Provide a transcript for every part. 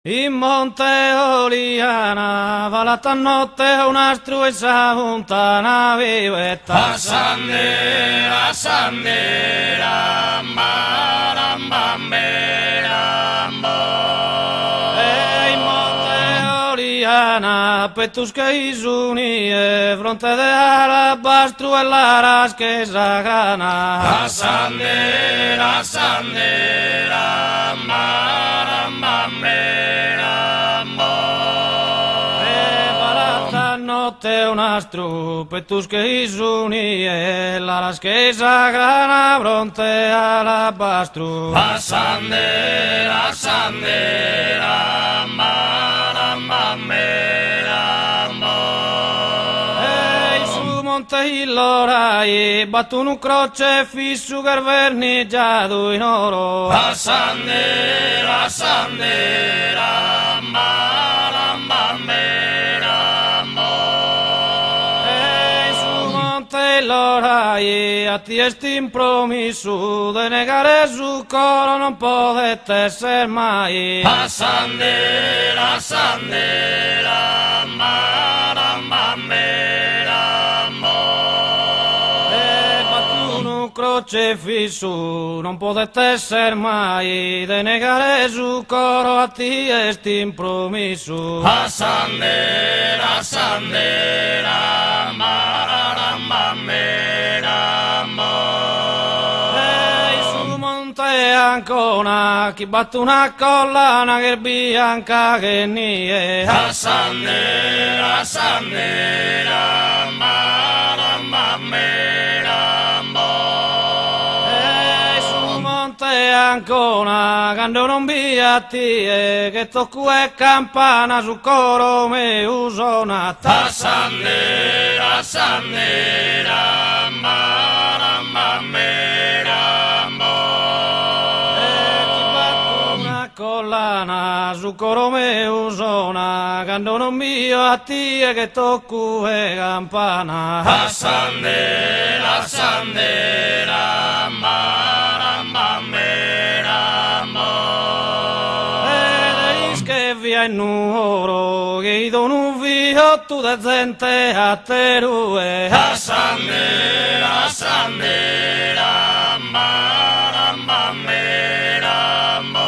In Monte Oliana va la notte una struesa montana vivetta. A sandera, sandera, marambamberambo. In Monte Oliana petus che isuni e fronte de alabastru e laras che sagana. A sandera, sandera, marambamberambo. Notte una strupetus che isuni e laras che sagrana fronte alabastru. A sandera, sandera, marambamberambo. E su monte illorai battono un croce fisso che verneggiato in oro. A sandera, sandera, marambamberambo. L'orai a ti esti impromiso de negare su coro non potete essere mai. A sandera, sandera, marambamberambo. E battuno crocefisso non potete essere mai de negare su coro a ti esti impromiso. A sandera, sandera, marambamberambo. E su monte Ancona chi batte una collana che è bianca che nie. A sandera, sandera, marambamberambo. E su monte Ancona quando non biatti che tocco e campana su coro me usonata. A sandera, sandera, marambamberambo. Una collana su coro me usona quando non biatti che tocco e campana. A sandera, sandera, marambamberambo. Che via in oro che i dono via tu da gente a terue. A sandera, sandera, marambamberambo.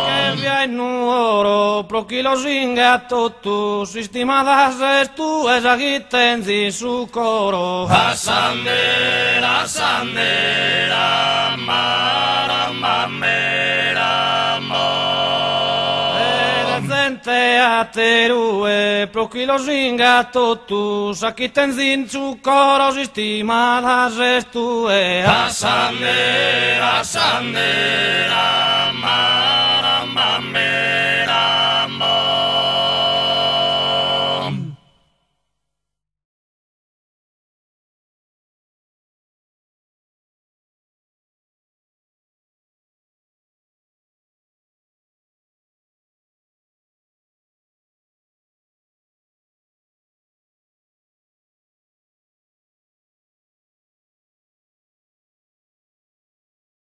Che via in oro pro chi lo singa tutto sistemadas es tu esa gitenzi su coro. A sandera, sandera, marambamberambo. Gente a terue pro chi lo singa tutto sa gitenzi su coro sistemadas es tu. A sandera, sandera, marambamberambo.